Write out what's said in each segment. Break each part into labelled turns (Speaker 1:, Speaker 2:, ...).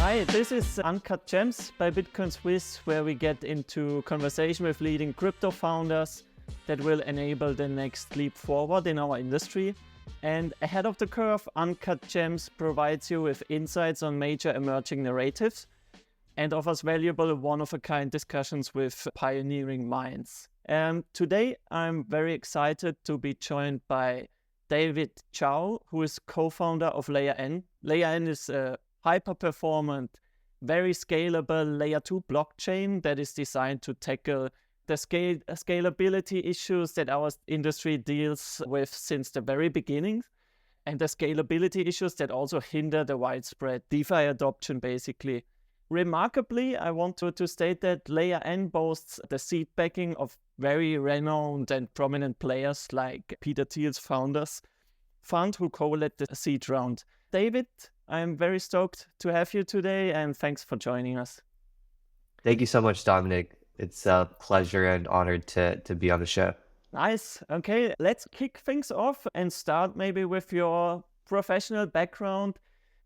Speaker 1: Hi, this is Uncut Gems by Bitcoin Suisse, where we get into conversation with leading crypto founders that will enable the next leap forward in our industry. And ahead of the curve, Uncut Gems provides you with insights on major emerging narratives and offers valuable one-of-a-kind discussions with pioneering minds. Today, I'm very excited to be joined by David Cao, who is co-founder of Layer N. Layer N is a hyper-performant, very scalable Layer 2 blockchain that is designed to tackle the scalability issues that our industry deals with since the very beginning, and the scalability issues that also hinder the widespread DeFi adoption, basically. Remarkably, I want to state that Layer N boasts the seed backing of very renowned and prominent players like Peter Thiel's founders fund, who co-led the seed round. David, I'm very stoked to have you today, and thanks for joining us.
Speaker 2: Thank you so much, Dominic. It's a pleasure and honor to be on the show.
Speaker 1: Nice. Okay, let's kick things off and start maybe with your professional background.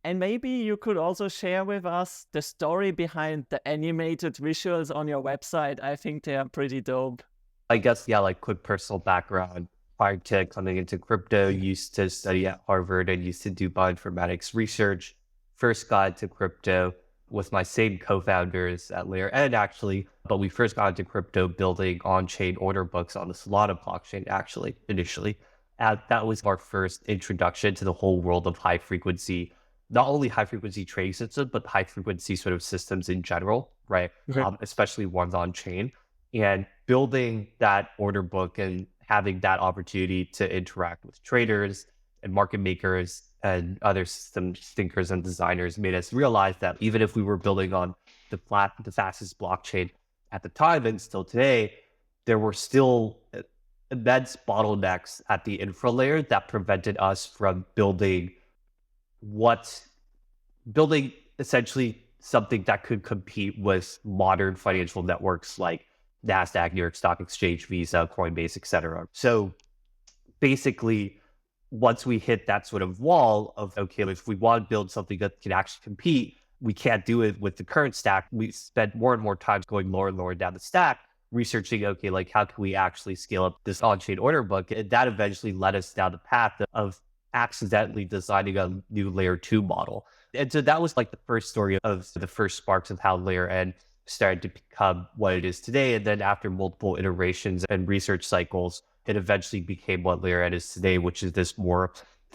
Speaker 1: And maybe you could also share with us the story behind the animated visuals on your website. I think they are pretty dope.
Speaker 2: I guess, like quick personal background. Prior to coming into crypto, used to study at Harvard and used to do bioinformatics research. First got into crypto with my same co-founders at Layer N, actually. But we first got into crypto building on-chain order books on the Solana blockchain, actually, initially. And that was our first introduction to the whole world of high-frequency, not only high-frequency trading systems, but high-frequency sort of systems in general, right? Especially ones on-chain. And building that order book and having that opportunity to interact with traders and market makers and other system thinkers and designers made us realize that even if we were building on the fastest blockchain at the time and still today, there were still immense bottlenecks at the infra layer that prevented us from building essentially something that could compete with modern financial networks like NASDAQ, New York Stock Exchange, Visa, Coinbase, etc. So basically, once we hit that sort of wall of, okay, if we want to build something that can actually compete, we can't do it with the current stack. We spent more and more time going lower and lower down the stack, researching, okay, like how can we actually scale up this on-chain order book? And that eventually led us down the path of accidentally designing a new Layer 2 model. And so that was like the first story of the first sparks of how Layer N started to become what it is today. And then after multiple iterations and research cycles, it eventually became what Layer N is today, which is this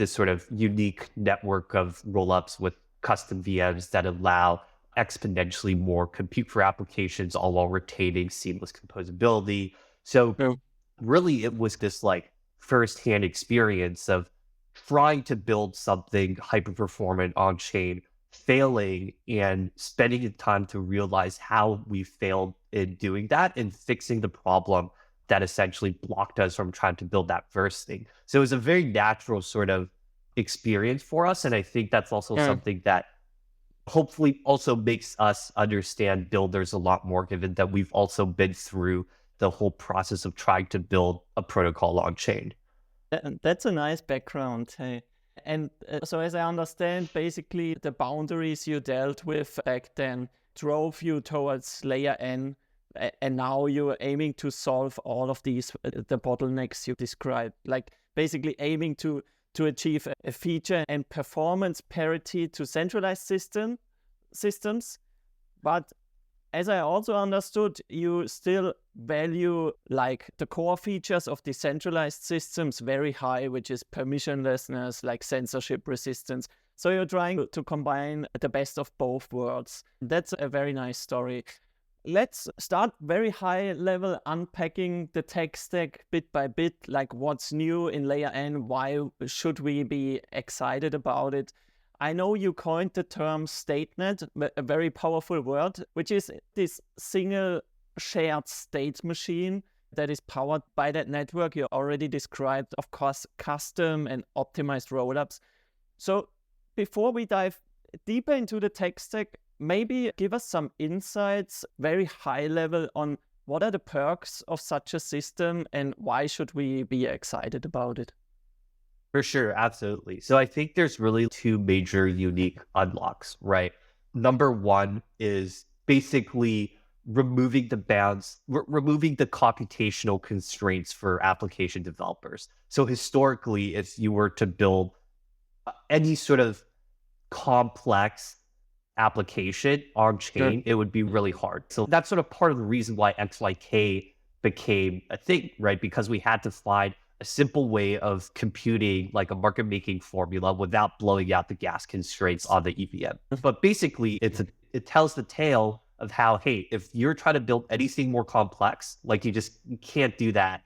Speaker 2: sort of unique network of rollups with custom VMs that allow exponentially more compute for applications, all while retaining seamless composability. So really, it was this like firsthand experience of trying to build something hyper-performant on-chain, failing, and spending the time to realize how we failed in doing that and fixing the problem that essentially blocked us from trying to build that first thing. So it was a very natural sort of experience for us. And I think that's also something that hopefully also makes us understand builders a lot more, given that we've also been through the whole process of trying to build a protocol on chain.
Speaker 1: That's a nice background. Hey. And so as I understand, basically the boundaries you dealt with back then drove you towards Layer N, and now you're aiming to solve all of these, the bottlenecks you described, like basically aiming to achieve a feature and performance parity to centralized systems. But as I also understood, you still value like the core features of decentralized systems very high, which is permissionlessness, like censorship resistance. So you're trying to combine the best of both worlds. That's a very nice story. Let's start very high level, unpacking the tech stack bit by bit, like what's new in Layer N, why should we be excited about it? I know you coined the term Statenet, a very powerful word, which is this single shared state machine that is powered by that network you already described, of course, custom and optimized rollups. So before we dive deeper into the tech stack, maybe give us some insights, very high level, on what are the perks of such a system and why should we be excited about it?
Speaker 2: For sure, absolutely. So I think there's really two major unique unlocks, right? number one is basically removing the bounds, removing the computational constraints for application developers. So historically, if you were to build any sort of complex application on chain, it would be really hard. So that's sort of part of the reason why XYK became a thing, right? Because we had to find a simple way of computing like a market making formula without blowing out the gas constraints on the EVM. But basically, it tells the tale of how, hey, if you're trying to build anything more complex, like you can't do that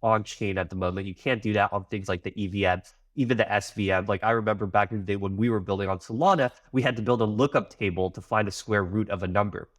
Speaker 2: on chain at the moment. You can't do that on things like the EVM, even the SVM. Like I remember back in the day when we were building on Solana, we had to build a lookup table to find a square root of a number,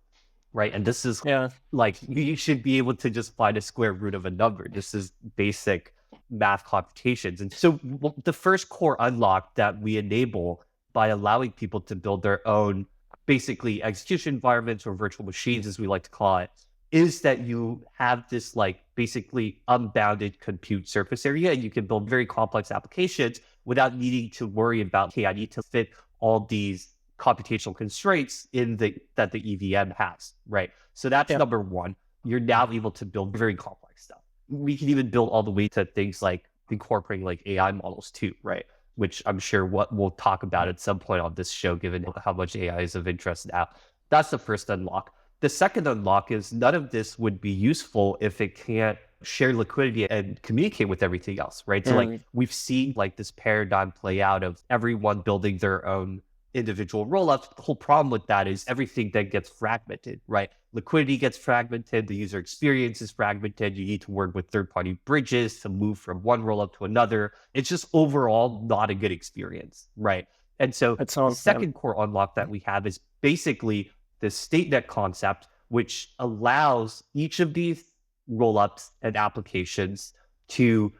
Speaker 2: right? And this is like, you should be able to just find a square root of a number. This is basic math computations. And so the first core unlock that we enable by allowing people to build their own basically execution environments or virtual machines, as we like to call it, is that you have this like basically unbounded compute surface area, and you can build very complex applications without needing to worry about, hey, I need to fit all these computational constraints that the EVM has, right? So that's number one. You're now able to build very complex stuff. We can even build all the way to things like incorporating like AI models too, right? Which I'm sure we'll talk about at some point on this show, given how much AI is of interest now. That's the first unlock. The second unlock is none of this would be useful if it can't share liquidity and communicate with everything else, right? So like we've seen like this paradigm play out of everyone building their own individual rollups. The whole problem with that is everything then gets fragmented, right? Liquidity gets fragmented, the user experience is fragmented, you need to work with third-party bridges to move from one rollup to another. It's just overall not a good experience, right? And so the second core unlock that we have is basically the Statenet concept, which allows each of these rollups and applications to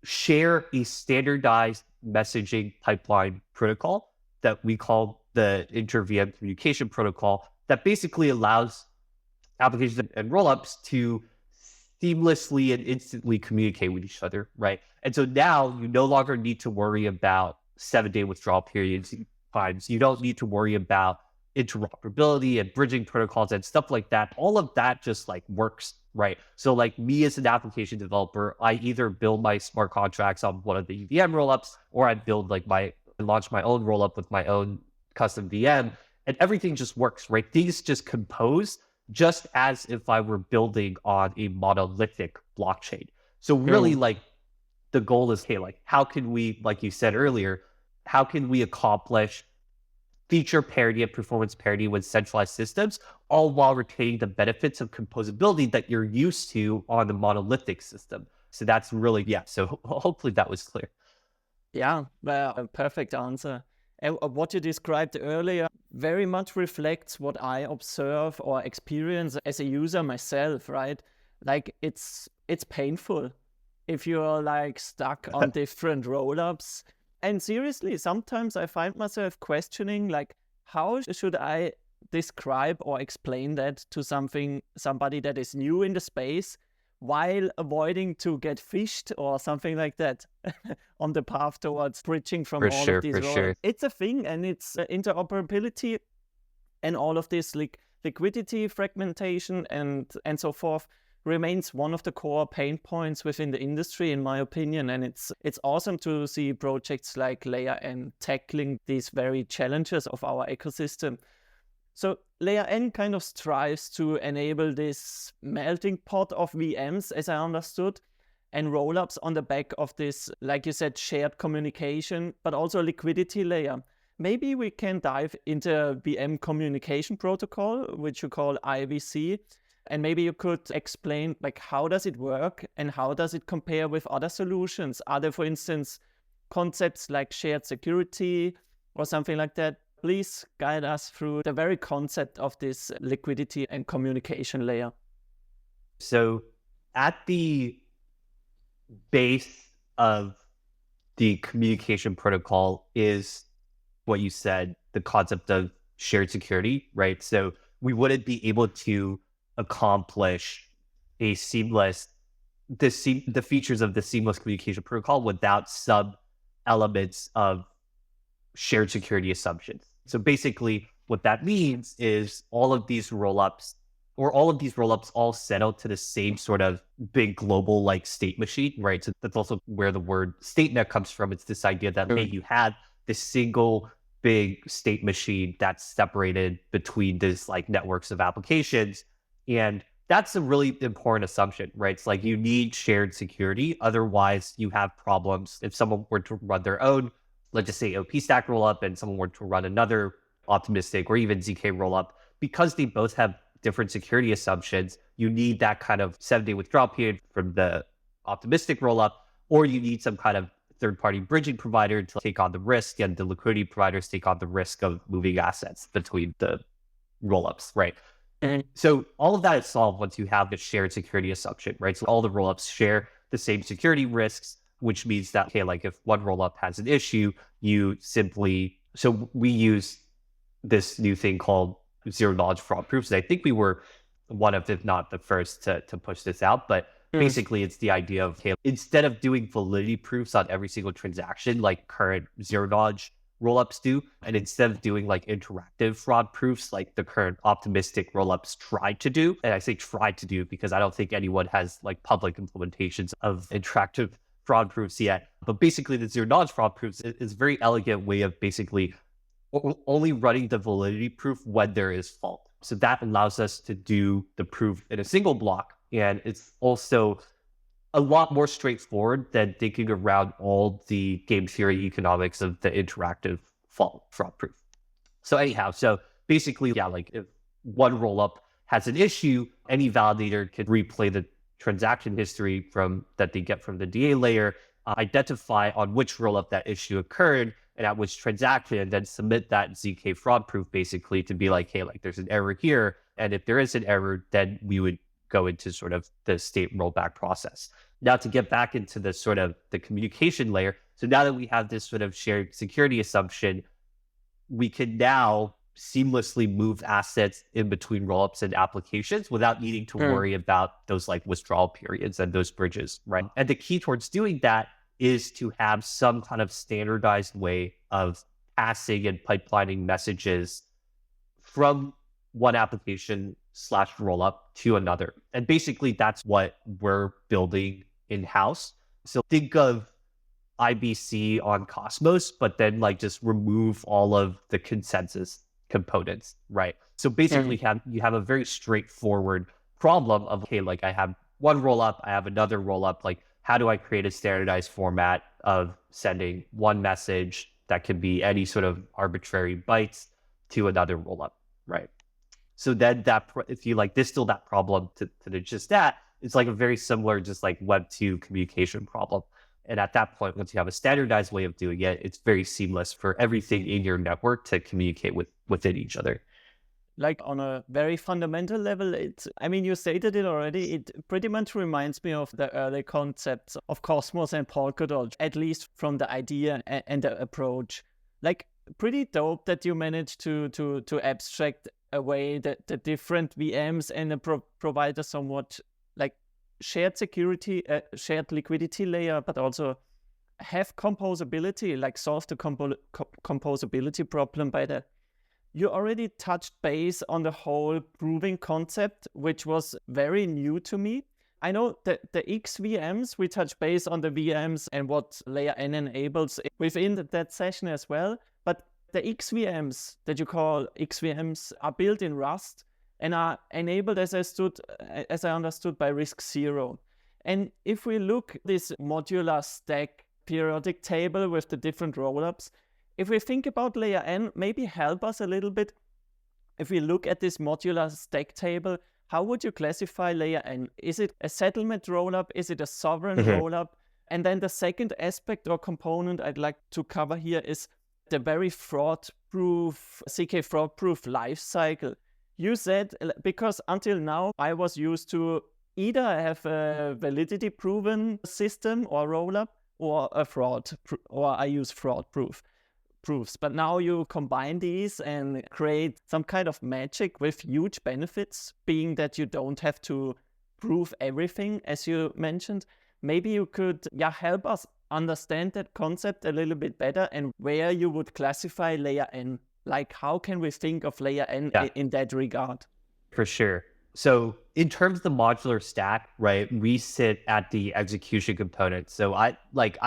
Speaker 2: share a standardized messaging pipeline protocol that we call the inter-VM communication protocol, that basically allows applications and rollups to seamlessly and instantly communicate with each other, right? And so now you no longer need to worry about 7-day withdrawal periods times. You don't need to worry about interoperability and bridging protocols and stuff like that. All of that just like works, right? So like me as an application developer, I either build my smart contracts on one of the EVM rollups, or I build like launch my own rollup with my own custom VM, and everything just works, right? Things just compose just as if I were building on a monolithic blockchain. So really like the goal is, hey, like how can we, like you said earlier, how can we accomplish feature parity and performance parity with centralized systems, all while retaining the benefits of composability that you're used to on the monolithic system? So that's really, so hopefully that was clear.
Speaker 1: Yeah, well, a perfect answer. And what you described earlier very much reflects what I observe or experience as a user myself, right? Like it's painful if you're like stuck on different rollups. And seriously, sometimes I find myself questioning, like, how should I describe or explain that to somebody that is new in the space, while avoiding to get fished or something like that on the path towards bridging from of these rollups. It's a thing, and it's interoperability and all of this liquidity fragmentation and so forth remains one of the core pain points within the industry, in my opinion. And it's awesome to see projects like Layer N tackling these very challenges of our ecosystem. So Layer N kind of strives to enable this melting pot of VMs, as I understood, and rollups on the back of this, like you said, shared communication, but also liquidity layer. Maybe we can dive into VM communication protocol, which you call IVC, and maybe you could explain, like, how does it work and how does it compare with other solutions? Are there, for instance, concepts like shared security or something like that? Please guide us through the very concept of this liquidity and communication layer.
Speaker 2: So at the base of the communication protocol is what you said, the concept of shared security, right? So we wouldn't be able to accomplish a seamless, the features of the seamless communication protocol without some elements of shared security assumptions. So basically, What that means is all of these rollups all settle to the same sort of big global like state machine, right? So that's also where the word Statenet comes from. It's this idea that, hey, you had this single big state machine that's separated between this like networks of applications. And that's a really important assumption, right? It's like you need shared security. Otherwise, you have problems. If someone were to run their own, let's just say OP stack rollup, and someone were to run another optimistic or even ZK rollup, because they both have different security assumptions, you need that kind of 7-day withdrawal period from the optimistic rollup, or you need some kind of third-party bridging provider to take on the risk, and the liquidity providers take on the risk of moving assets between the rollups, right? And so all of that is solved once you have the shared security assumption, right? So all the rollups share the same security risks, which means that, okay, like if one rollup has an issue, so we use this new thing called zero knowledge fraud proofs. And I think we were one of, if not the first to push this out, but basically it's the idea of, okay, instead of doing validity proofs on every single transaction, like current zero knowledge rollups do, and instead of doing like interactive fraud proofs like the current optimistic rollups tried to do, and I say tried to do because I don't think anyone has like public implementations of interactive fraud proofs yet, but basically the zero knowledge fraud proofs is a very elegant way of basically only running the validity proof when there is fault. So that allows us to do the proof in a single block, and it's also a lot more straightforward than thinking around all the game theory economics of the interactive fault fraud proof. So anyhow, so basically, yeah, like if one rollup has an issue, any validator can replay the transaction history that they get from the DA layer, identify on which rollup that issue occurred and at which transaction, and then submit that ZK fraud proof basically to be like, hey, like there's an error here. And if there is an error, then we would go into sort of the state rollback process. Now to get back into the sort of the communication layer. So now that we have this sort of shared security assumption, we can now seamlessly move assets in between rollups and applications without needing to worry about those like withdrawal periods and those bridges, right? And the key towards doing that is to have some kind of standardized way of passing and pipelining messages from one application / rollup to another. And basically that's what we're building in-house. So think of IBC on Cosmos, but then like just remove all of the consensus components, right? So basically you have a very straightforward problem of, okay, like I have one rollup, I have another rollup, like how do I create a standardized format of sending one message that can be any sort of arbitrary bytes to another rollup, right? So then if you like distill that problem to just that, it's like a very similar, just like Web 2 communication problem. And at that point, once you have a standardized way of doing it, it's very seamless for everything in your network to communicate within each other.
Speaker 1: Like on a very fundamental level, you stated it already, it pretty much reminds me of the early concepts of Cosmos and Polkadot, at least from the idea and the approach. Like pretty dope that you managed to abstract away the different VMs and provide a somewhat like shared security, shared liquidity layer, but also have composability, like solve the composability problem by the. You already touched base on the whole proving concept, which was very new to me. I know that the XVMs, we touched base on the VMs and what layer N enables within that session as well. But the XVMs that you call XVMs are built in Rust and are enabled, as I understood, by RISC-0. And if we look at this modular stack periodic table with the different rollups, if we think about layer N, maybe help us a little bit. If we look at this modular stack table, how would you classify layer N? Is it a settlement rollup? Is it a sovereign rollup? And then the second aspect or component I'd like to cover here is the very fraud-proof, CK fraud-proof lifecycle. You said, because until now I was used to either have a validity-proven system or rollup or a fraud, or I use fraud-proof proofs. But now you combine these and create some kind of magic with huge benefits, being that you don't have to prove everything, as you mentioned. Maybe you could help us understand that concept a little bit better and where you would classify layer N. Like, how can we think of layer N in that regard?
Speaker 2: For sure. So in terms of the modular stack, right, we sit at the execution component. So I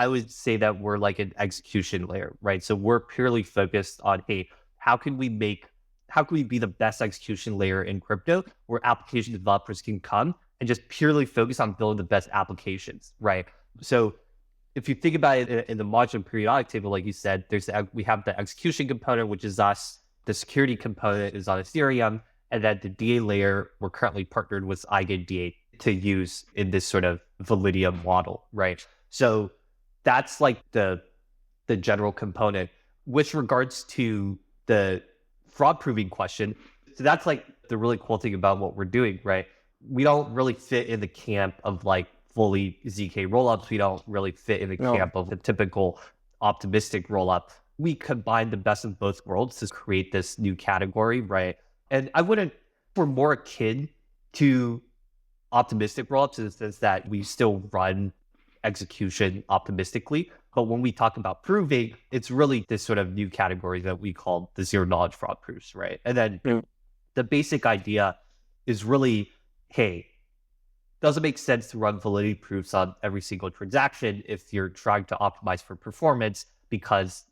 Speaker 2: would say that we're like an execution layer, right? So we're purely focused on, hey, how can we be the best execution layer in crypto where application developers can come and just purely focus on building the best applications, right? So if you think about it in the modular periodic table, like you said, we have the execution component, which is us. The security component is on Ethereum. And then the DA layer, we're currently partnered with EigenDA to use in this sort of Validium model, right? So that's like the general component. With regards to the fraud proving question, so that's like the really cool thing about what we're doing, right? We don't really fit in the camp of like fully ZK rollups. We don't really fit in the camp of the typical optimistic rollup. We combine the best of both worlds to create this new category, right? And we're more akin to optimistic rollups in the sense that we still run execution optimistically. But when we talk about proving, it's really this sort of new category that we call the zero knowledge fraud proofs, right? And then the basic idea is really, hey, does it make sense to run validity proofs on every single transaction if you're trying to optimize for performance? Because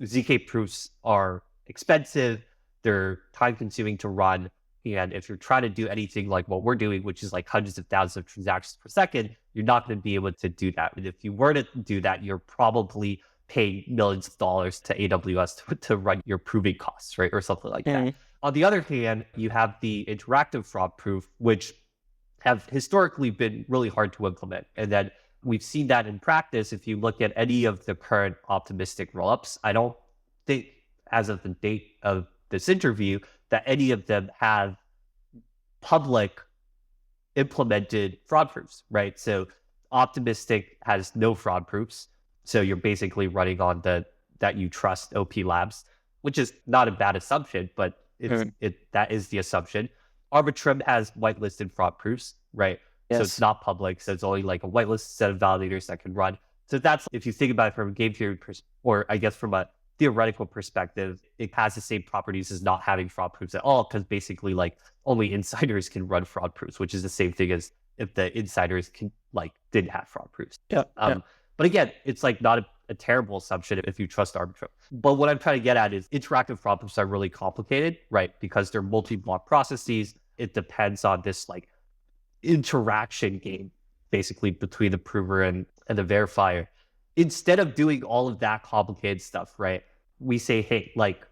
Speaker 2: ZK proofs are expensive, they're time consuming to run. And if you're trying to do anything like what we're doing, which is like hundreds of thousands of transactions per second, you're not going to be able to do that. And if you were to do that, you're probably paying millions of dollars to AWS to run your proving costs, right? Or something like that. On the other hand, you have the interactive fraud proof, which have historically been really hard to implement. And then we've seen that in practice. If you look at any of the current optimistic rollups, I don't think as of the date of this interview that any of them have public implemented fraud proofs, right? So optimistic has no fraud proofs. So you're basically running on that you trust OP Labs, which is not a bad assumption, but that is the assumption. Arbitrum has whitelisted fraud proofs, right? Yes. So it's not public. So it's only like a whitelisted set of validators that can run. So that's, if you think about it from a game theory or I guess from a theoretical perspective, it has the same properties as not having fraud proofs at all, because basically like only insiders can run fraud proofs, which is the same thing as if the insiders didn't have fraud proofs. But again, it's like not a terrible assumption if you trust Arbitrum. But what I'm trying to get at is interactive fraud proofs are really complicated, right? Because they're multi-block processes. It depends on this like interaction game, basically between the prover and the verifier. Instead of doing all of that complicated stuff, right? We say, hey, like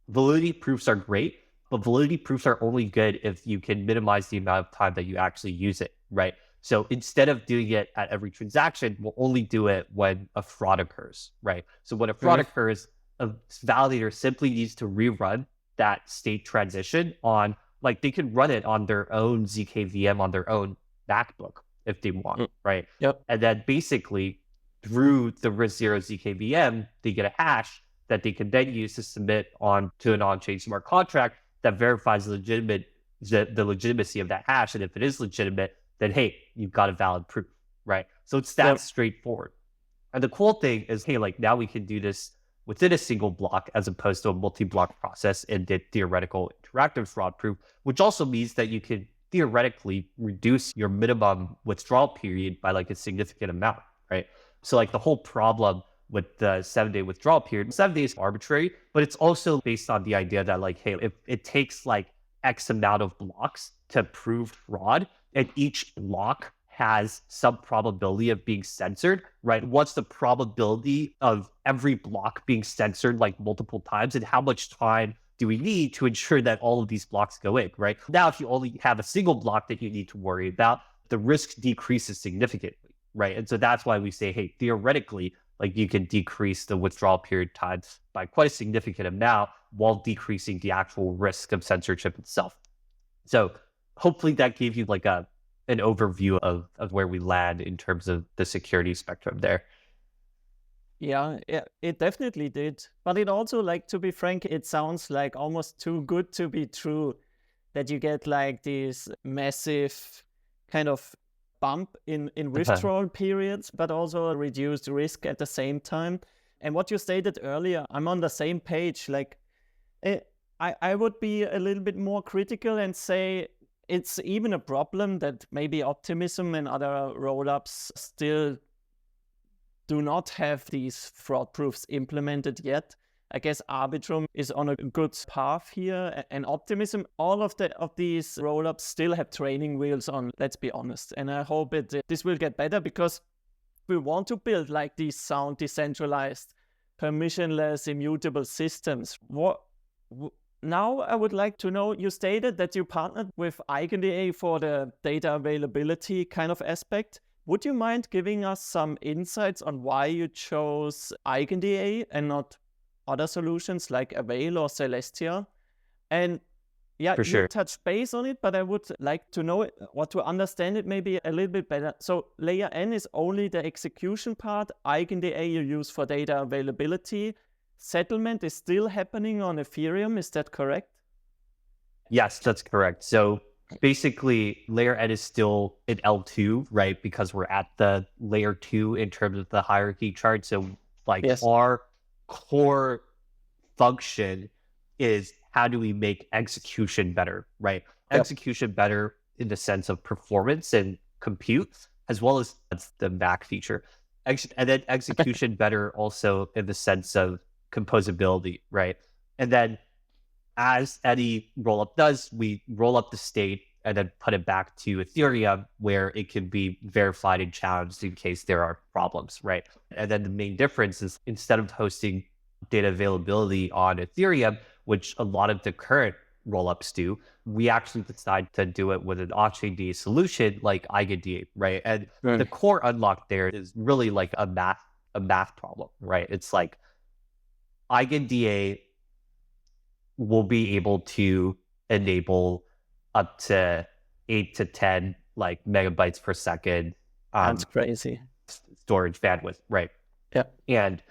Speaker 2: validity proofs are great, but validity proofs are only good if you can minimize the amount of time that you actually use it, right? So instead of doing it at every transaction, we'll only do it when a fraud occurs, right? So when a fraud occurs, a validator simply needs to rerun that state transition on, like they can run it on their own ZK VM on their own MacBook if they want, right? And then basically through the RISC-0 ZK VM, they get a hash that they can then use to submit on to an on-chain smart contract that verifies the legitimacy of that hash. And if it is legitimate, then hey, you've got a valid proof, right? So it's that straightforward. And the cool thing is, hey, like now we can do this within a single block as opposed to a multi-block process and the theoretical interactive fraud proof, which also means that you can theoretically reduce your minimum withdrawal period by like a significant amount, right? So like the whole problem with the 7-day withdrawal period, 7 days is arbitrary, but it's also based on the idea that like, hey, if it takes like X amount of blocks to prove fraud, and each block has some probability of being censored, right? What's the probability of every block being censored like multiple times, and how much time do we need to ensure that all of these blocks go in, right? Now, if you only have a single block that you need to worry about, the risk decreases significantly, right? And so that's why we say, hey, theoretically, like you can decrease the withdrawal period time by quite a significant amount while decreasing the actual risk of censorship itself. So hopefully that gave you like an overview of where we land in terms of the security spectrum there.
Speaker 1: Yeah, it definitely did. But it also, like, to be frank, it sounds like almost too good to be true that you get like this massive kind of bump in withdrawal periods, but also a reduced risk at the same time. And what you stated earlier, I'm on the same page. Like, I would be a little bit more critical and say it's even a problem that maybe Optimism and other rollups still do not have these fraud proofs implemented yet. I guess Arbitrum is on a good path here, and Optimism, all of these rollups still have training wheels on, let's be honest. And I hope this will get better, because we want to build like these sound, decentralized, permissionless, immutable systems. Now I would like to know, you stated that you partnered with EigenDA for the data availability kind of aspect. Would you mind giving us some insights on why you chose EigenDA and not other solutions like Avail or Celestia? And yeah,
Speaker 2: For sure.
Speaker 1: you touched base on it, but I would like to know it, or to understand it maybe a little bit better. So layer N is only the execution part. EigenDA you use for data availability. Settlement is still happening on Ethereum. Is that correct?
Speaker 2: Yes, that's correct. So basically, layer N is still in L2, right? Because we're at the layer 2 in terms of the hierarchy chart. So like
Speaker 1: Yes.
Speaker 2: our core function is how do we make execution better, right?
Speaker 1: Yep.
Speaker 2: Execution better in the sense of performance and compute, as well as that's the back feature. And then execution better also in the sense of composability, right? And then as any rollup does, we roll up the state and then put it back to Ethereum where it can be verified and challenged in case there are problems, right? And then the main difference is instead of hosting data availability on Ethereum, which a lot of the current rollups do, we actually decide to do it with an off-chain DA solution like EigenDA, right? And the core unlock there is really like a math problem, right? It's like EigenDA will be able to enable up to 8 to 10 like megabytes per second.
Speaker 1: That's crazy.
Speaker 2: Storage bandwidth, right?
Speaker 1: Yeah.
Speaker 2: And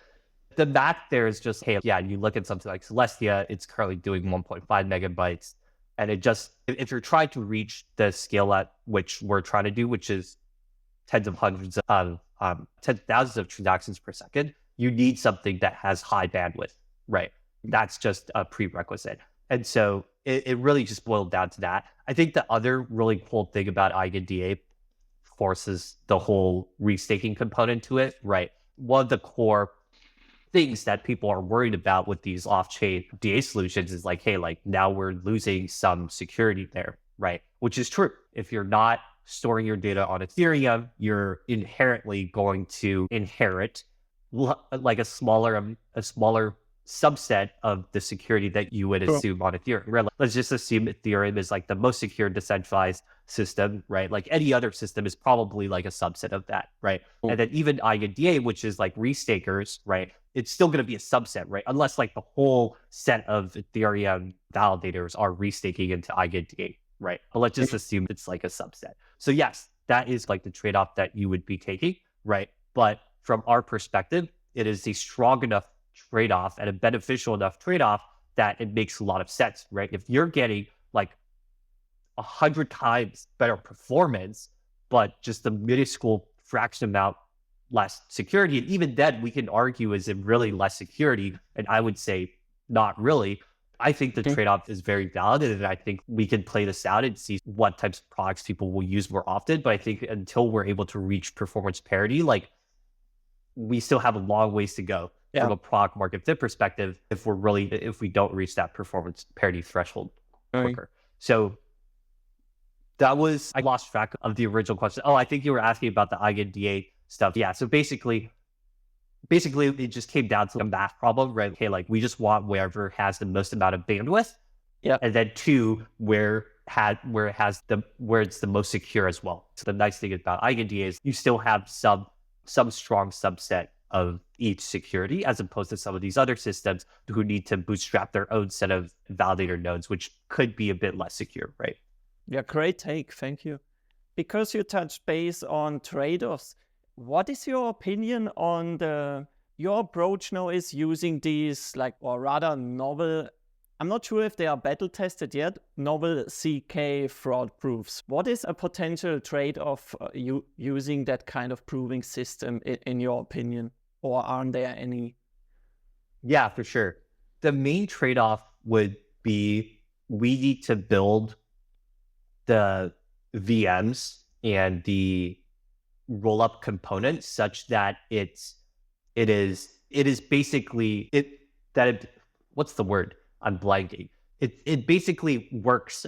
Speaker 2: the math there is just, hey, yeah, you look at something like Celestia, it's currently doing 1.5 megabytes. And it just, if you're trying to reach the scale at which we're trying to do, which is tens of hundreds of, tens of thousands of transactions per second, you need something that has high bandwidth, right? That's just a prerequisite. And so it really just boiled down to that. I think the other really cool thing about EigenDA forces the whole restaking component to it, right? One of the core things that people are worried about with these off-chain DA solutions is like, hey, like now we're losing some security there, right? Which is true. If you're not storing your data on Ethereum, you're inherently going to inherit like a smaller subset of the security that you would assume on Ethereum. Right? Let's just assume Ethereum is like the most secure decentralized system, right? Like any other system is probably like a subset of that, right? And then even EigenDA, which is like restakers, right? It's still going to be a subset, right? Unless like the whole set of Ethereum validators are restaking into EigenDA, right? But let's just assume it's like a subset. So yes, that is like the trade-off that you would be taking, right? But from our perspective, it is a strong enough trade-off and a beneficial enough trade-off that it makes a lot of sense, right? If you're getting like 100 times better performance, but just a minuscule fraction amount less security, and even then we can argue, is it really less security? And I would say not really. I think the trade-off is very valid, and I think we can play this out and see what types of products people will use more often. But I think until we're able to reach performance parity, like we still have a long ways to go from a product market fit perspective if we don't reach that performance parity threshold quicker. So that was, I lost track of the original question. Oh, I think you were asking about the EigenDA stuff. Yeah. So basically it just came down to a math problem, right? Okay, like we just want wherever has the most amount of bandwidth. Yeah. And then two, where it's the most secure as well. So the nice thing about EigenDA is you still have some strong subset of each security, as opposed to some of these other systems who need to bootstrap their own set of validator nodes, which could be a bit less secure, right?
Speaker 1: Yeah, great take. Thank you. Because you touched base on trade-offs, what is your opinion on your approach now is using these or rather novel, I'm not sure if they are battle tested yet, novel CK fraud proofs. What is a potential trade-off using that kind of proving system in your opinion? Or aren't there any?
Speaker 2: Yeah, for sure. The main trade-off would be we need to build the VMs and the rollup component such that it is basically what's the word? I'm blanking. It basically works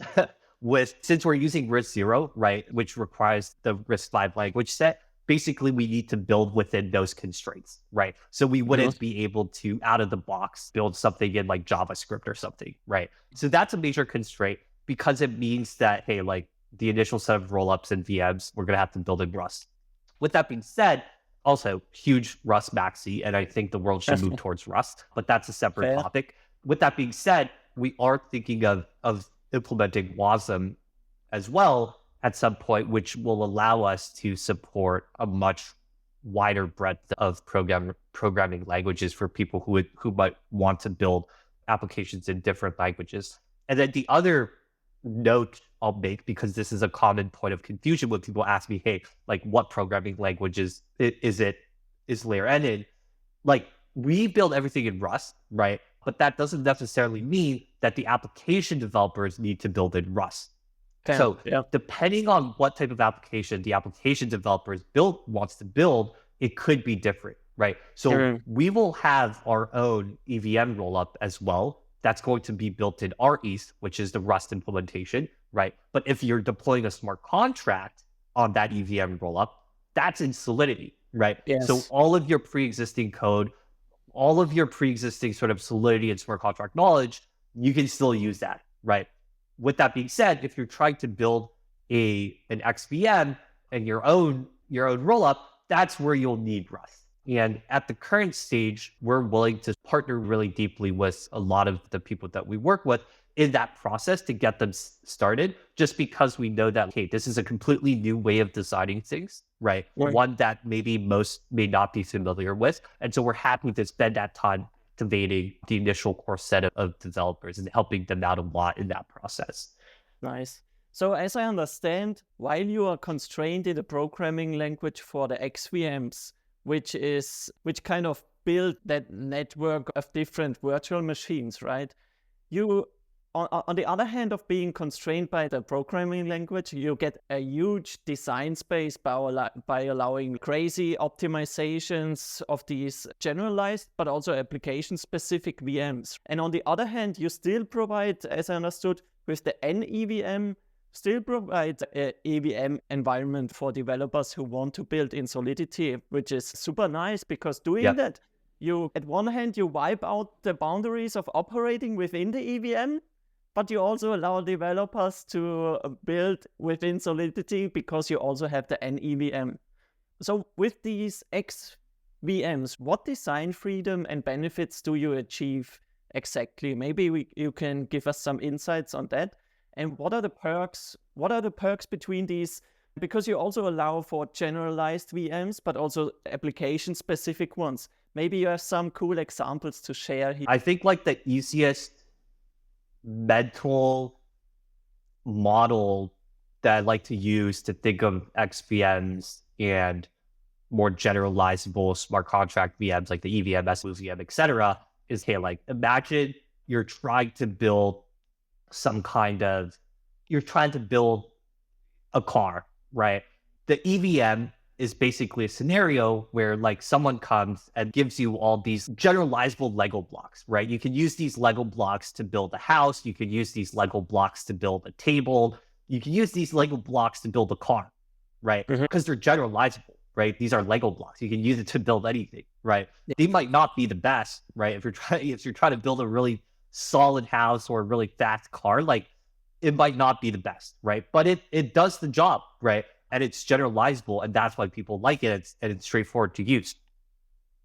Speaker 2: with, since we're using RISC-0, right, which requires the RISC-V language set. Basically, we need to build within those constraints, right? So we wouldn't be able to, out of the box, build something in like JavaScript or something, right? So that's a major constraint because it means that, hey, like the initial set of rollups and VMs, we're going to have to build in Rust. With that being said, also huge Rust maxi, and I think the world should move towards Rust, but that's a separate topic. With that being said, we are thinking of implementing WASM as well at some point, which will allow us to support a much wider breadth of programming languages for people who might want to build applications in different languages. And then the other note I'll make, because this is a common point of confusion when people ask me, hey, like what programming languages is layer N in? Like, we build everything in Rust, right? But that doesn't necessarily mean that the application developers need to build in Rust. So depending on what type of application the application developers wants to build, it could be different, right? So we will have our own EVM rollup as well. That's going to be built in REast, which is the Rust implementation, right? But if you're deploying a smart contract on that EVM rollup, that's in Solidity, right?
Speaker 1: Yes.
Speaker 2: So all of your pre-existing code, all of your pre-existing sort of Solidity and smart contract knowledge, you can still use that, right? With that being said, if you're trying to build an XVM and your own rollup, that's where you'll need Rust. And at the current stage, we're willing to partner really deeply with a lot of the people that we work with in that process to get them started, just because we know that, hey, this is a completely new way of designing things, right? One that maybe most may not be familiar with. And so we're happy to spend that time activating the initial core set of developers and helping them out a lot in that process.
Speaker 1: Nice. So as I understand, while you are constrained in the programming language for the XVMs, which kind of build that network of different virtual machines, right? You, on the other hand of being constrained by the programming language, you get a huge design space by allowing crazy optimizations of these generalized, but also application-specific VMs. And on the other hand, you still provide, as I understood, with the NEVM, still provide an EVM environment for developers who want to build in Solidity, which is super nice, because doing that, you, at one hand, you wipe out the boundaries of operating within the EVM, but you also allow developers to build within Solidity because you also have the NEVM. So with these XVMs, what design freedom and benefits do you achieve exactly? Maybe you can give us some insights on that. And what are the perks? What are the perks between these? Because you also allow for generalized VMs, but also application-specific ones. Maybe you have some cool examples to share here.
Speaker 2: I think like the easiest mental model that I like to use to think of XVMs and more generalizable smart contract VMs like the EVM, SVM, etc., is, hey, like imagine you're trying to build you're trying to build a car, right? The EVM is basically a scenario where like someone comes and gives you all these generalizable Lego blocks, right? You can use these Lego blocks to build a house. You can use these Lego blocks to build a table. You can use these Lego blocks to build a car, right? Because they're generalizable, right? These are Lego blocks. You can use it to build anything, right? They might not be the best, right? If you're trying to build a really solid house or a really fast car, like it might not be the best, right? But it does the job, right? And it's generalizable, and that's why people like it, and it's straightforward to use.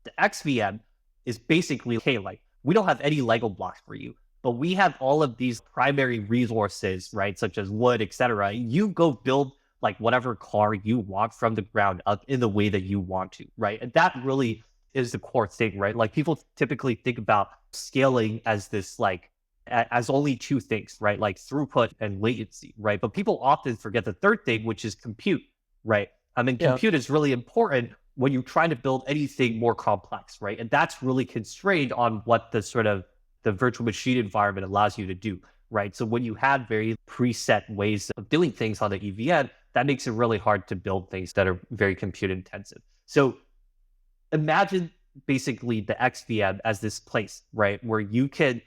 Speaker 2: The XVM is basically, hey, like we don't have any Lego blocks for you, but we have all of these primary resources, right? Such as wood, etc. You go build like whatever car you want from the ground up in the way that you want to, right? And that really is the core thing, right? Like people typically think about scaling as this like as only two things, right? Like throughput and latency, right? But people often forget the third thing, which is compute, right? I mean, compute is really important when you're trying to build anything more complex, right? And that's really constrained on what the sort of the virtual machine environment allows you to do, right? So when you have very preset ways of doing things on the EVM, that makes it really hard to build things that are very compute intensive. So imagine basically the XVM as this place, right, where you can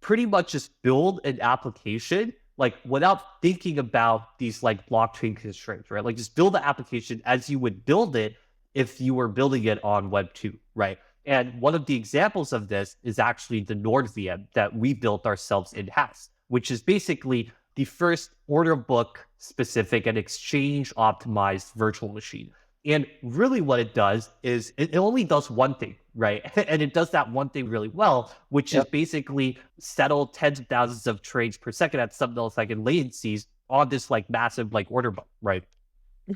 Speaker 2: pretty much just build an application like without thinking about these like blockchain constraints, right? Like just build the application as you would build it if you were building it on Web 2, right? And one of the examples of this is actually the Nord VM that we built ourselves in-house, which is basically the first order book specific and exchange optimized virtual machine. And really what it does is it only does one thing, right? And it does that one thing really well, which is basically settle tens of thousands of trades per second at sub-millisecond latencies on this like massive like order book, right?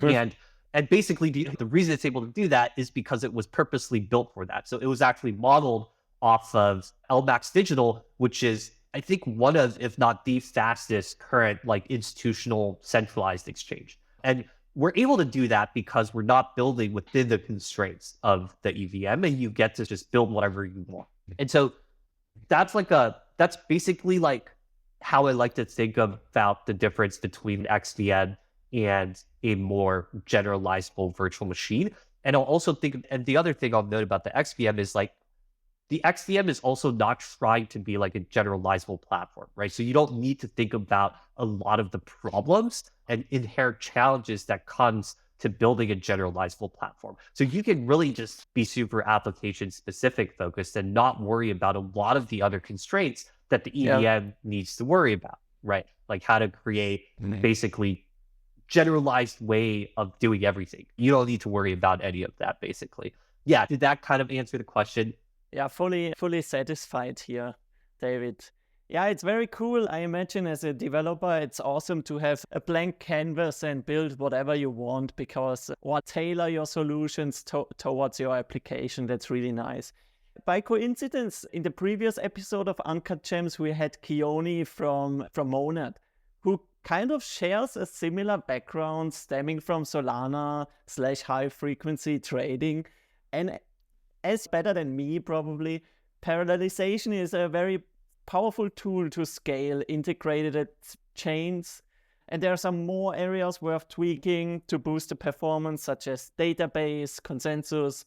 Speaker 2: And basically the reason it's able to do that is because it was purposely built for that. So it was actually modeled off of LMAX Digital, which is I think one of, if not the fastest current like institutional centralized exchange. And we're able to do that because we're not building within the constraints of the EVM, and you get to just build whatever you want. And so that's basically like how I like to think about the difference between XVM and a more generalizable virtual machine. And I'll also think, and the other thing I'll note about the XVM is like, the XVM is also not trying to be like a generalizable platform, right? So you don't need to think about a lot of the problems and inherent challenges that comes to building a generalizable platform. So you can really just be super application specific focused and not worry about a lot of the other constraints that the EVM needs to worry about, right? Like how to create basically generalized way of doing everything. You don't need to worry about any of that basically. Yeah, did that kind of answer the question?
Speaker 1: Yeah, fully satisfied here, David. Yeah, it's very cool. I imagine as a developer, it's awesome to have a blank canvas and build whatever you want because or tailor your solutions towards your application. That's really nice. By coincidence, in the previous episode of Uncut Gems, we had Keone from Monad, who kind of shares a similar background stemming from Solana/high frequency trading. And as better than me, probably, parallelization is a very powerful tool to scale integrated chains. And there are some more areas worth tweaking to boost the performance, such as database, consensus,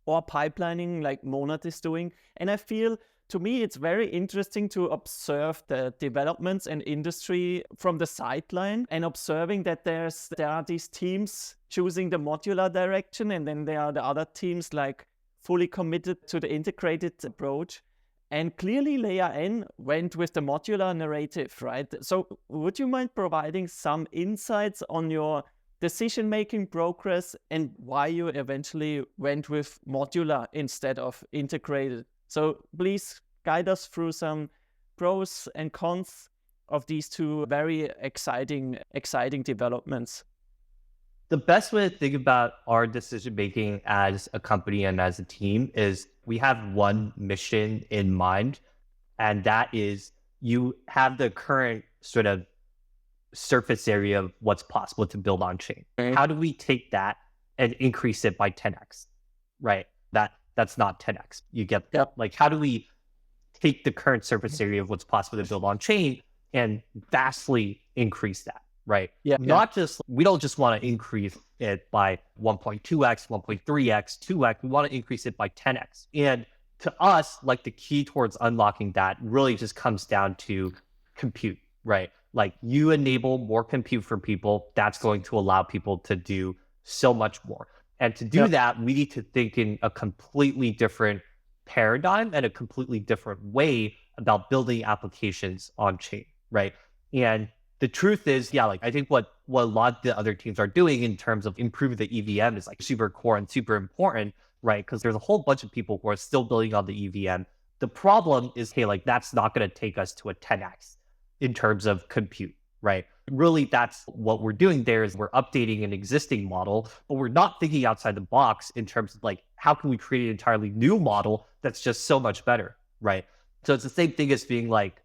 Speaker 1: or pipelining like Monad is doing. And I feel, to me, it's very interesting to observe the developments and industry from the sideline and observing that there are these teams choosing the modular direction, and then there are the other teams like fully committed to the integrated approach. And clearly Layer N went with the modular narrative, right? So would you mind providing some insights on your decision-making progress and why you eventually went with modular instead of integrated? So please guide us through some pros and cons of these two very exciting developments.
Speaker 2: The best way to think about our decision making as a company and as a team is we have one mission in mind, and that is you have the current sort of surface area of what's possible to build on chain. Okay. How do we take that and increase it by 10x? Right? That's not 10x. You get like how do we take the current surface area of what's possible to build on chain and vastly increase that? Right. We don't just want to increase it by 1.2x, 1.3x, 2x. We want to increase it by 10x. And to us, like the key towards unlocking that really just comes down to compute, right? Like you enable more compute for people, that's going to allow people to do so much more. And to do that, we need to think in a completely different paradigm and a completely different way about building applications on chain, right? And the truth is, like I think what a lot of the other teams are doing in terms of improving the EVM is like super core and super important, right? Because there's a whole bunch of people who are still building on the EVM. The problem is, like that's not going to take us to a 10x in terms of compute, right? Really, that's what we're doing there is we're updating an existing model, but we're not thinking outside the box in terms of like, how can we create an entirely new model that's just so much better, right? So it's the same thing as being like,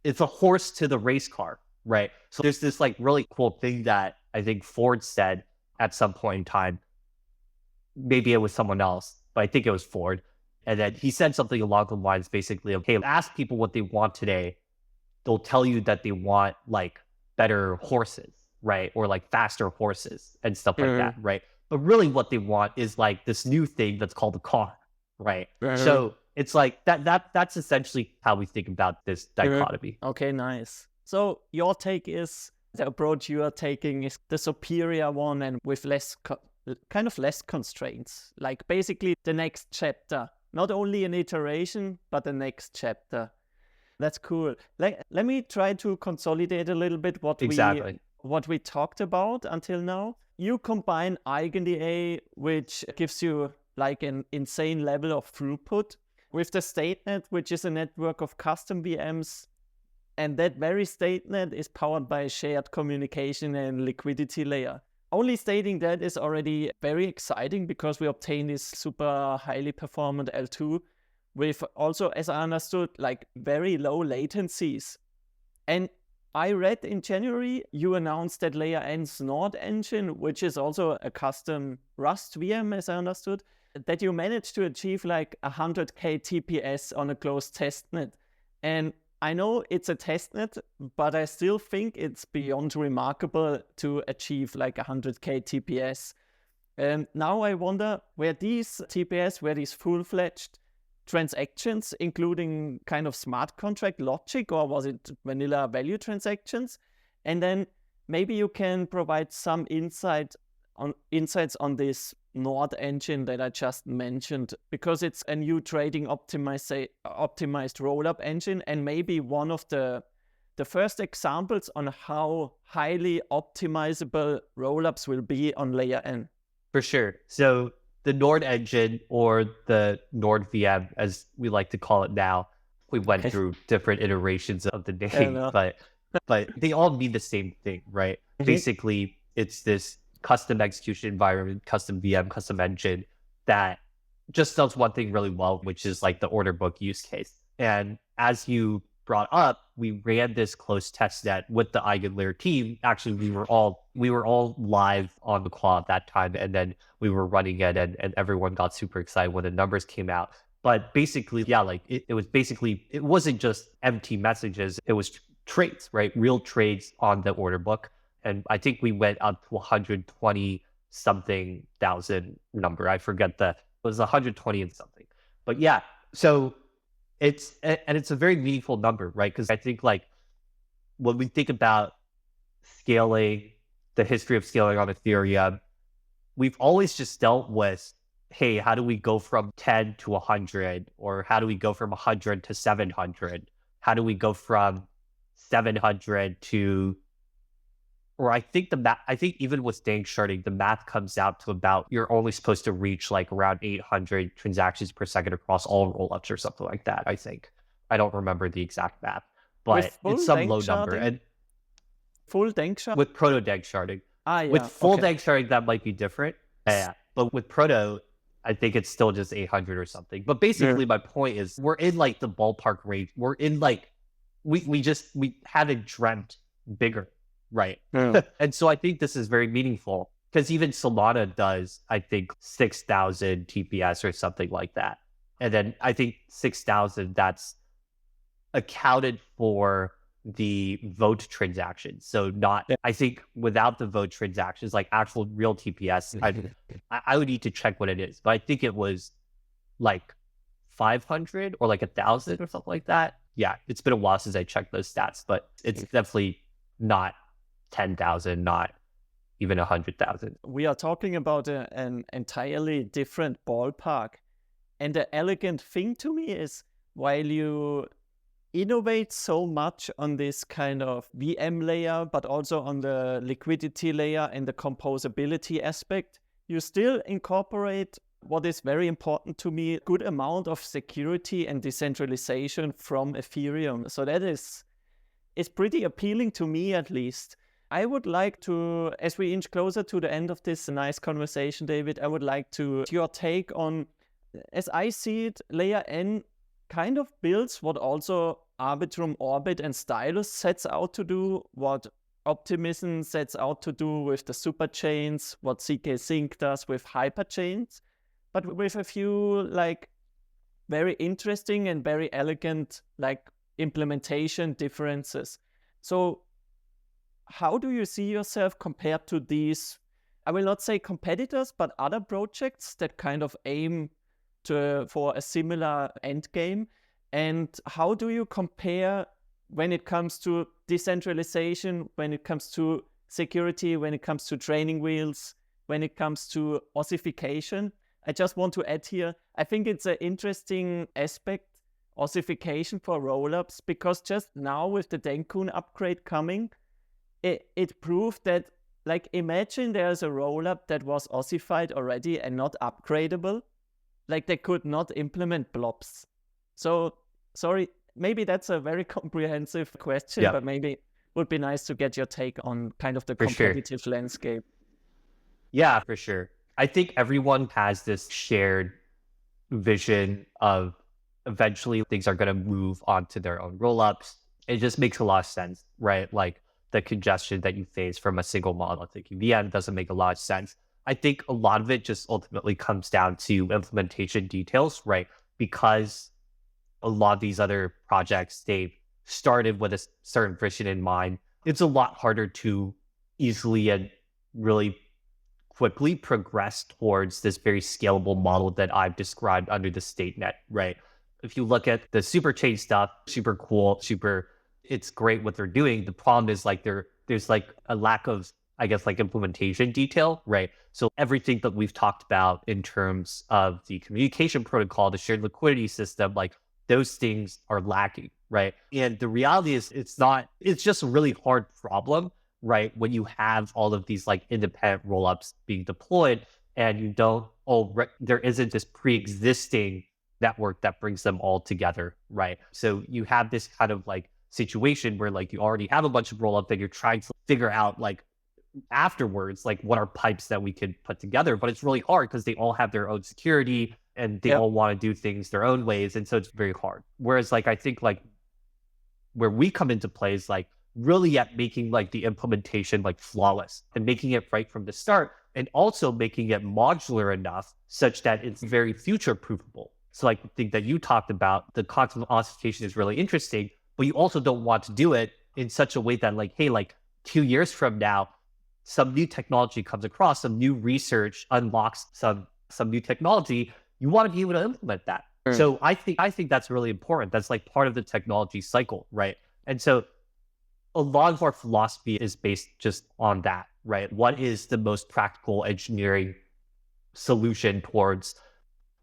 Speaker 2: it's a horse to the race car, right? So there's this like really cool thing that I think Ford said at some point in time. Maybe it was someone else, but I think it was Ford. And then he said something along the lines basically of, hey, ask people what they want today. They'll tell you that they want like better horses, right? Or like faster horses and stuff like that, right? But really what they want is like this new thing that's called a car, right? So it's like that's essentially how we think about this dichotomy.
Speaker 1: Okay, nice. So your take is the approach you are taking is the superior one and with less constraints, like basically the next chapter, not only an iteration, but the next chapter. That's cool. Let me try to consolidate a little bit what we talked about until now. You combine EigenDA, which gives you like an insane level of throughput, with the Statenet, which is a network of custom VMs. And that very Statenet is powered by a shared communication and liquidity layer. Only stating that is already very exciting because we obtain this super highly performant L2 with also, as I understood, like very low latencies. And I read in January, you announced that Layer N's Nord engine, which is also a custom Rust VM, as I understood, that you managed to achieve like 100K TPS on a closed testnet. And I know it's a testnet, but I still think it's beyond remarkable to achieve like 100K TPS. And now I wonder were these full-fledged transactions, including kind of smart contract logic, or was it vanilla value transactions? And then maybe you can provide some insights on this Nord engine that I just mentioned, because it's a new trading optimized rollup engine, and maybe one of the first examples on how highly optimizable rollups will be on layer N.
Speaker 2: For sure. So the Nord engine, or the Nord VM, as we like to call it now, we went through different iterations of the name, but they all mean the same thing, right? Basically, it's this custom execution environment, custom VM, custom engine that just does one thing really well, which is like the order book use case. And as you brought up, we ran this close testnet with the EigenLayer team. Actually, we were all live on the call at that time, and then we were running it, and everyone got super excited when the numbers came out. But basically, yeah, like it wasn't just empty messages, it was trades, right? Real trades on the order book. And I think we went up to 120 something thousand number. I forget it was 120 and something. But yeah, so it's a very meaningful number, right? Because I think like when we think about scaling, the history of scaling on Ethereum, we've always just dealt with, hey, how do we go from 10 to 100? Or how do we go from 100 to 700? How do we go from 700 to... Or I think even with dank sharding, the math comes out to about, you're only supposed to reach like around 800 transactions per second across all rollups or something like that, I think. I don't remember the exact math, but it's some low number. And
Speaker 1: full dank sharding?
Speaker 2: With proto dank sharding.
Speaker 1: Yeah.
Speaker 2: With full dank sharding, that might be different. Yeah. But with proto, I think it's still just 800 or something. But basically my point is we're in like the ballpark range. We're in like, we haven't dreamt bigger. Right. And so I think this is very meaningful because even Solana does, I think, 6,000 TPS or something like that. And then I think 6,000, that's accounted for the vote transactions. So I think without the vote transactions, like actual real TPS, I would need to check what it is. But I think it was like 500 or like 1,000 or something like that. Yeah, it's been a while since I checked those stats, but it's definitely not 10,000, not even 100,000.
Speaker 1: We are talking about an entirely different ballpark. And the elegant thing to me is, while you innovate so much on this kind of VM layer, but also on the liquidity layer and the composability aspect, you still incorporate what is very important to me, a good amount of security and decentralization from Ethereum. So that is pretty appealing to me, at least. I would like to, as we inch closer to the end of this nice conversation, David, I would like to your take on, as I see it, Layer N kind of builds what also Arbitrum, Orbit, and Stylus sets out to do, what Optimism sets out to do with the superchains, what zk Sync does with hyperchains, but with a few like very interesting and very elegant, like implementation differences. So how do you see yourself compared to these, I will not say competitors, but other projects that kind of aim for a similar end game? And how do you compare when it comes to decentralization, when it comes to security, when it comes to training wheels, when it comes to ossification? I just want to add here, I think it's an interesting aspect, ossification for rollups, because just now with the Denkun upgrade coming, it proved that, like, imagine there's a rollup that was ossified already and not upgradable. Like, they could not implement blobs. So, sorry, maybe that's a very comprehensive question, but maybe it would be nice to get your take on kind of the competitive landscape.
Speaker 2: Yeah, for sure. I think everyone has this shared vision of eventually things are going to move onto their own rollups. It just makes a lot of sense, right? Like the congestion that you face from a single monolithic VM doesn't make a lot of sense. I think a lot of it just ultimately comes down to implementation details, right? Because a lot of these other projects, they've started with a certain vision in mind. It's a lot harder to easily and really quickly progress towards this very scalable model that I've described under the Statenet, right? If you look at the superchain stuff, super cool, it's great what they're doing. The problem is like there's like a lack of, I guess, like implementation detail, right? So everything that we've talked about in terms of the communication protocol, the shared liquidity system, like those things are lacking, right? And the reality is it's just a really hard problem, right? When you have all of these like independent rollups being deployed and you don't, there isn't this pre-existing network that brings them all together, right? So you have this kind of like situation where like you already have a bunch of rollup that you're trying to figure out like afterwards, like what are pipes that we could put together, but it's really hard because they all have their own security and they all want to do things their own ways. And so it's very hard. Whereas like, I think like where we come into play is like really at making like the implementation like flawless and making it right from the start and also making it modular enough such that it's very future proofable. So like the thing that you talked about, the concept of ossification is really interesting, but you also don't want to do it in such a way that like, hey, like 2 years from now, some new technology comes across, some new research unlocks some new technology. You want to be able to implement that. So I think that's really important. That's like part of the technology cycle, right? And so a lot of our philosophy is based just on that, right? What is the most practical engineering solution towards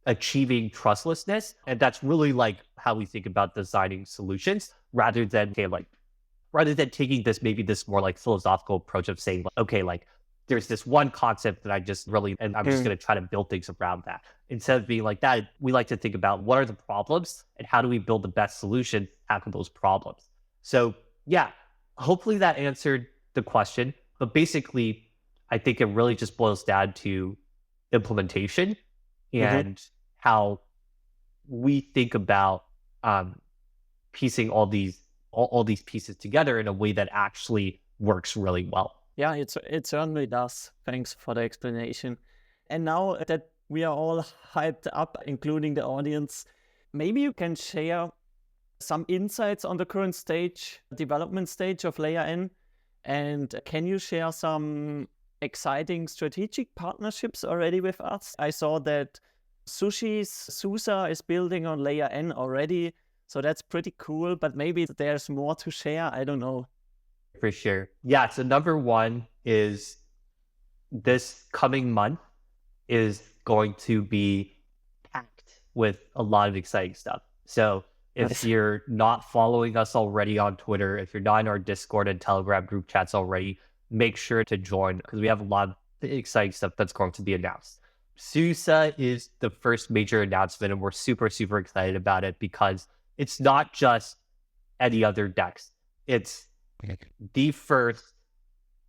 Speaker 2: achieving trustlessness? And that's really like how we think about designing solutions rather than taking this more like philosophical approach of saying, okay, like there's this one concept that I'm just going to try to build things around that. Instead of being like that, we like to think about what are the problems and how do we build the best solution after those problems. So yeah, hopefully that answered the question. But basically, I think it really just boils down to implementation and how we think about piecing all these pieces together in a way that actually works really well.
Speaker 1: Yeah, it certainly does. Thanks for the explanation. And now that we are all hyped up, including the audience, maybe you can share some insights on the current development stage of Layer N. And can you share some exciting strategic partnerships already with us? I saw that SUSE is building on Layer N already. So that's pretty cool, but maybe there's more to share. I don't know.
Speaker 2: For sure. Yeah. So number one is this coming month is going to be packed with a lot of exciting stuff. So if you're not following us already on Twitter, if you're not in our Discord and Telegram group chats already, make sure to join because we have a lot of exciting stuff that's going to be announced. SUSE is the first major announcement and we're super, super excited about it because it's not just any other DEX. It's the first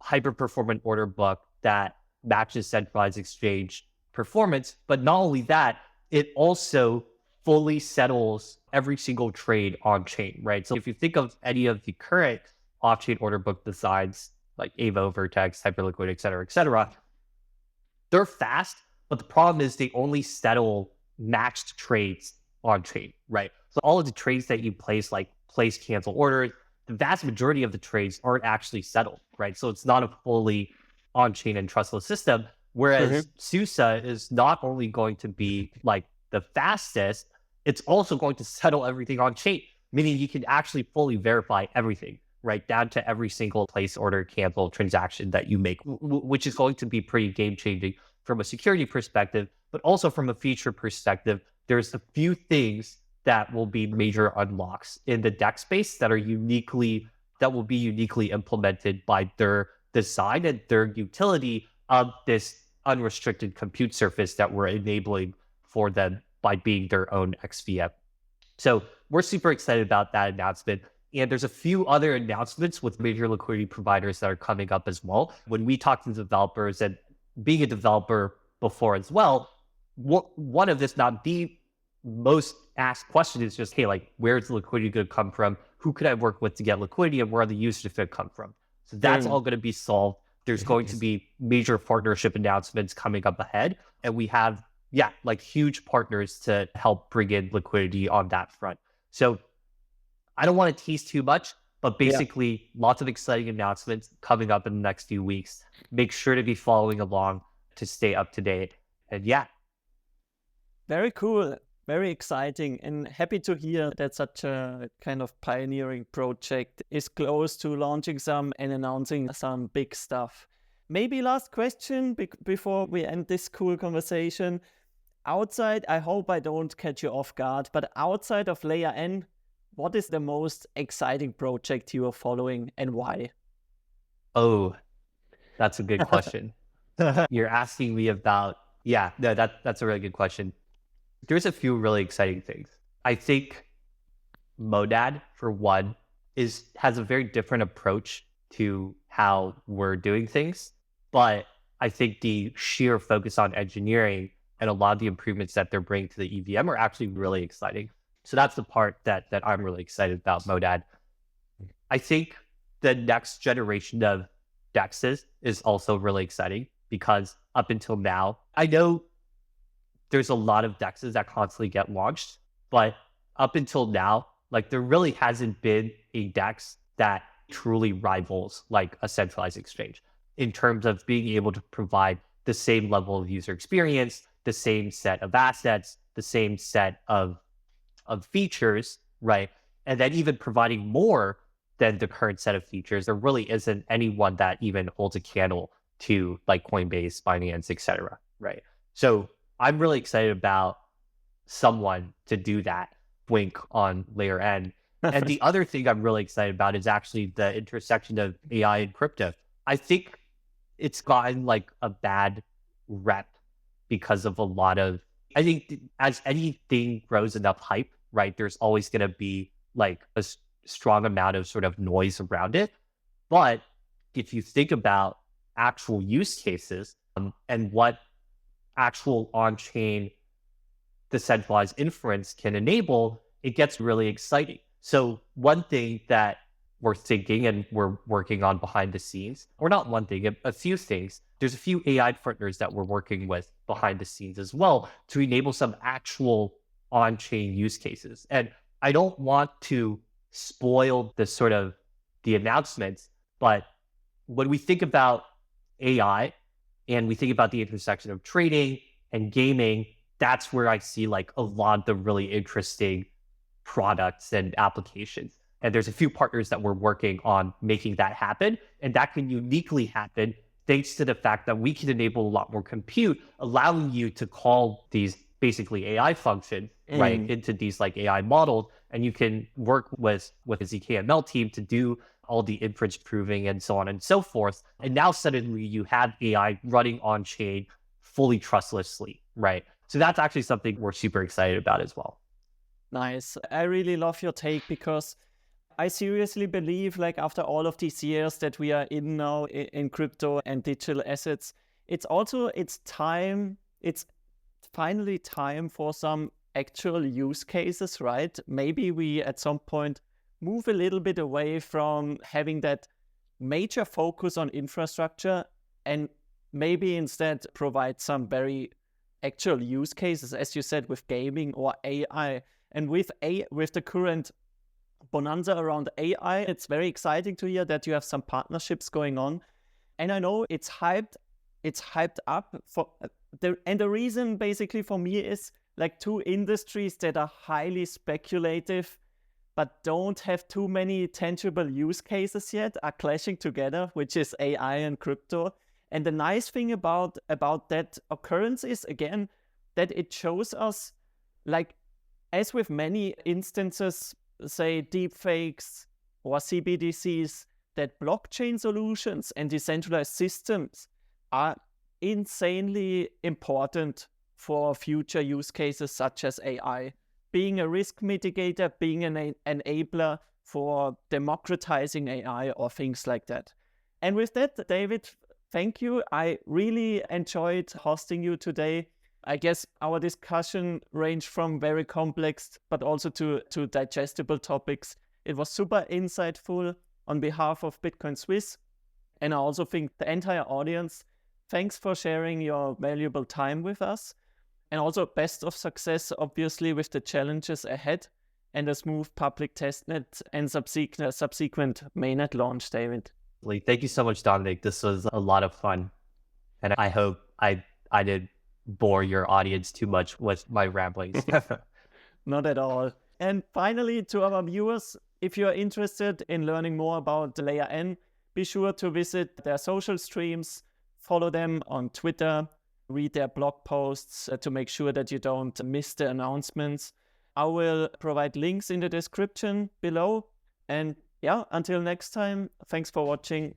Speaker 2: hyper-performant order book that matches centralized exchange performance. But not only that, it also fully settles every single trade on chain, right? So if you think of any of the current off-chain order book designs like Avo, Vertex, Hyperliquid, et cetera, they're fast, but the problem is they only settle matched trades on chain, right? So all of the trades that you place, like place, cancel orders, the vast majority of the trades aren't actually settled, right? So it's not a fully on chain and trustless system. Whereas SUSE is not only going to be like the fastest, it's also going to settle everything on chain, meaning you can actually fully verify everything, right? Down to every single place order, cancel transaction that you make, which is going to be pretty game changing from a security perspective, but also from a feature perspective. There's a few things that will be major unlocks in the DEX space that will be uniquely implemented by their design and their utility of this unrestricted compute surface that we're enabling for them by being their own XVM. So we're super excited about that announcement. And there's a few other announcements with major liquidity providers that are coming up as well. When we talk to developers, and being a developer before as well, one of this, not the most asked question, is just, hey, like, where's the liquidity going to come from? Who could I work with to get liquidity, and where are the users going to come from? So that's all going to be solved. There's going to be major partnership announcements coming up ahead. And we have, like huge partners to help bring in liquidity on that front. So I don't want to tease too much, but basically lots of exciting announcements coming up in the next few weeks. Make sure to be following along to stay up to date. And
Speaker 1: very cool. Very exciting, and happy to hear that such a kind of pioneering project is close to launching some and announcing some big stuff. Maybe last question before we end this cool conversation. Outside, I hope I don't catch you off guard, but outside of Layer N, what is the most exciting project you are following and why?
Speaker 2: Oh, that's a good question. You're asking me about, that's a really good question. There's a few really exciting things. I think Monad, for one, has a very different approach to how we're doing things. But I think the sheer focus on engineering and a lot of the improvements that they're bringing to the EVM are actually really exciting. So that's the part that I'm really excited about Monad. I think the next generation of DEXs is also really exciting because up until now, I know there's a lot of DEXs that constantly get launched, but up until now, like there really hasn't been a DEX that truly rivals like a centralized exchange in terms of being able to provide the same level of user experience, the same set of assets, the same set of features, right? And then even providing more than the current set of features. There really isn't anyone that even holds a candle to like Coinbase, Binance, etc., right? So I'm really excited about someone to do that blink on Layer N. And the other thing I'm really excited about is actually the intersection of AI and crypto. I think it's gotten like a bad rep because of I think as anything grows enough hype, right, there's always going to be like a strong amount of sort of noise around it. But if you think about actual use cases and what actual on-chain decentralized inference can enable, it gets really exciting. So one thing that we're thinking and we're working on behind the scenes, or not one thing, a few things, there's a few AI partners that we're working with behind the scenes as well to enable some actual on-chain use cases. And I don't want to spoil the announcements, but when we think about AI and we think about the intersection of trading and gaming, that's where I see like a lot of the really interesting products and applications. And there's a few partners that we're working on making that happen. And that can uniquely happen thanks to the fact that we can enable a lot more compute, allowing you to call these basically AI functions, right, into these like AI models. And you can work with a ZKML team to do all the inference proving and so on and so forth. And now suddenly you have AI running on chain fully trustlessly, right? So that's actually something we're super excited about as well.
Speaker 1: Nice. I really love your take because I seriously believe, like, after all of these years that we are in now in crypto and digital assets, it's finally time for some actual use cases, right? Maybe we at some point move a little bit away from having that major focus on infrastructure and maybe instead provide some very actual use cases, as you said, with gaming or AI. And with the current bonanza around AI, it's very exciting to hear that you have some partnerships going on. And I know it's hyped up for the reason basically for me is like two industries that are highly speculative but don't have too many tangible use cases yet are clashing together, which is AI and crypto. And the nice thing about that occurrence is, again, that it shows us, like, as with many instances, say deepfakes or CBDCs, that blockchain solutions and decentralized systems are insanely important for future use cases such as AI, being a risk mitigator, being an enabler for democratizing AI or things like that. And with that, David, thank you. I really enjoyed hosting you today. I guess our discussion ranged from very complex, but also to digestible topics. It was super insightful on behalf of Bitcoin Suisse. And I also think the entire audience, thanks for sharing your valuable time with us. And also best of success, obviously, with the challenges ahead and a smooth public testnet and subsequent mainnet launch, David.
Speaker 2: Thank you so much, Dominic. This was a lot of fun. And I hope I didn't bore your audience too much with my ramblings.
Speaker 1: Not at all. And finally, to our viewers, if you are interested in learning more about Layer N, be sure to visit their social streams, follow them on Twitter, read their blog posts to make sure that you don't miss the announcements. I will provide links in the description below. And yeah, until next time, thanks for watching.